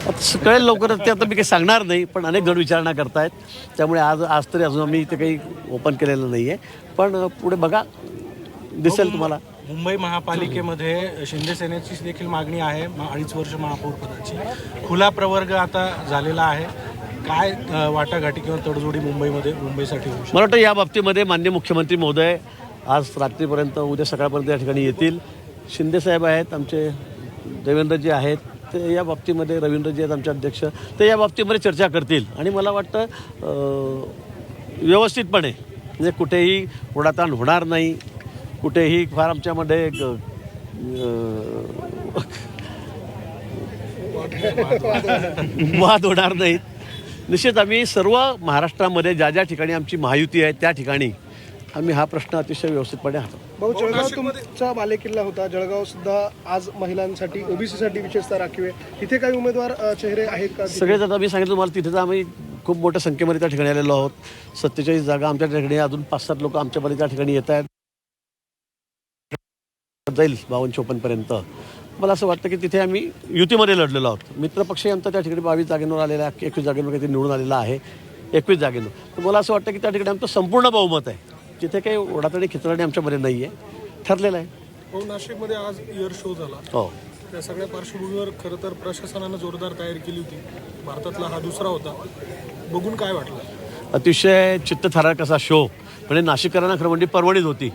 आता कळेल लवकरच, ते आता मी काही सांगणार नाही, पण अनेक जण विचारणा करतायत. त्यामुळे आज तरी अजून आम्ही ते काही ओपन केलेलं नाही आहे, पण पुढे बघा दिसेल तुम्हाला. मुंबई महापालिकेमध्ये शिंदे सेनेची देखील मागणी आहे 2.5 वर्ष महापौर पदाची. खुला प्रवर्ग आता झालेला आहे. काय वाटाघाटी किंवा तडजोडी मुंबईसाठी होऊ शकते? मला वाटतं या बाबतीमध्ये माननीय मुख्यमंत्री महोदय आज रात्रीपर्यंत उद्या सकाळपर्यंत या ठिकाणी येतील. शिंदेसाहेब आहेत आमचे, देवेंद्रजी आहेत, ते या बाबतीमध्ये, रवींद्रजी आहेत आमचे अध्यक्ष, ते या बाबतीमध्ये चर्चा करतील. आणि मला वाटतं व्यवस्थितपणे, म्हणजे कुठेही ओढाताण होणार नाही, कुठेही फार आमच्यामध्ये वाद होणार नाहीत. निश्चित आम्ही सर्व महाराष्ट्रामध्ये ज्या ज्या ठिकाणी आमची महायुती आहे त्या ठिकाणी आम्ही हा प्रश्न अतिशय व्यवस्थितपणे हाताळतो. भाऊ, जळगाव तुमचा बालेकिल्ला होता. जळगाव सुद्धा आज महिलांसाठी, ओबीसीसाठी विशेषतः राखीव आहे. तिथे काही उमेदवार चेहरे आहेत का? सगळेच आता मी सांगितलं तुम्हाला, तिथे तर आम्ही खूप मोठ्या संख्येमध्ये त्या ठिकाणी आलेलो आहोत. 47 जागा आमच्या ठिकाणी, अजून 5-7 लोक आमच्यामध्ये त्या ठिकाणी येत आहेत. जाईल 52-54 पर्यंत. मला असं वाटतं की तिथे आम्ही युतीमध्ये लढलेलो आहोत. मित्रपक्षही आमचा त्या ठिकाणी 22 जागेंवर आलेला आहे, 21 जागेंवर काहीतरी निवडून आलेला आहे, 21 जागेंवर. तर मला असं वाटतं की त्या ठिकाणी आमचं संपूर्ण बहुमत आहे. तिथे काही ओढाताणी खिचडाणी आमच्यामध्ये नाही आहे, ठरलेलं आहे. हो, नाशिकमध्ये आज इयर शो झाला. हो, त्या सगळ्या पार्श्वभूमीवर खरं तर प्रशासनानं जोरदार तयारी केली होती. भारतातला हा दुसरा होता. बघून काय वाटलं? अतिशय चित्तथरारक असा शो, म्हणजे नाशिककरांना खरं म्हणजे पर्वणीच होती.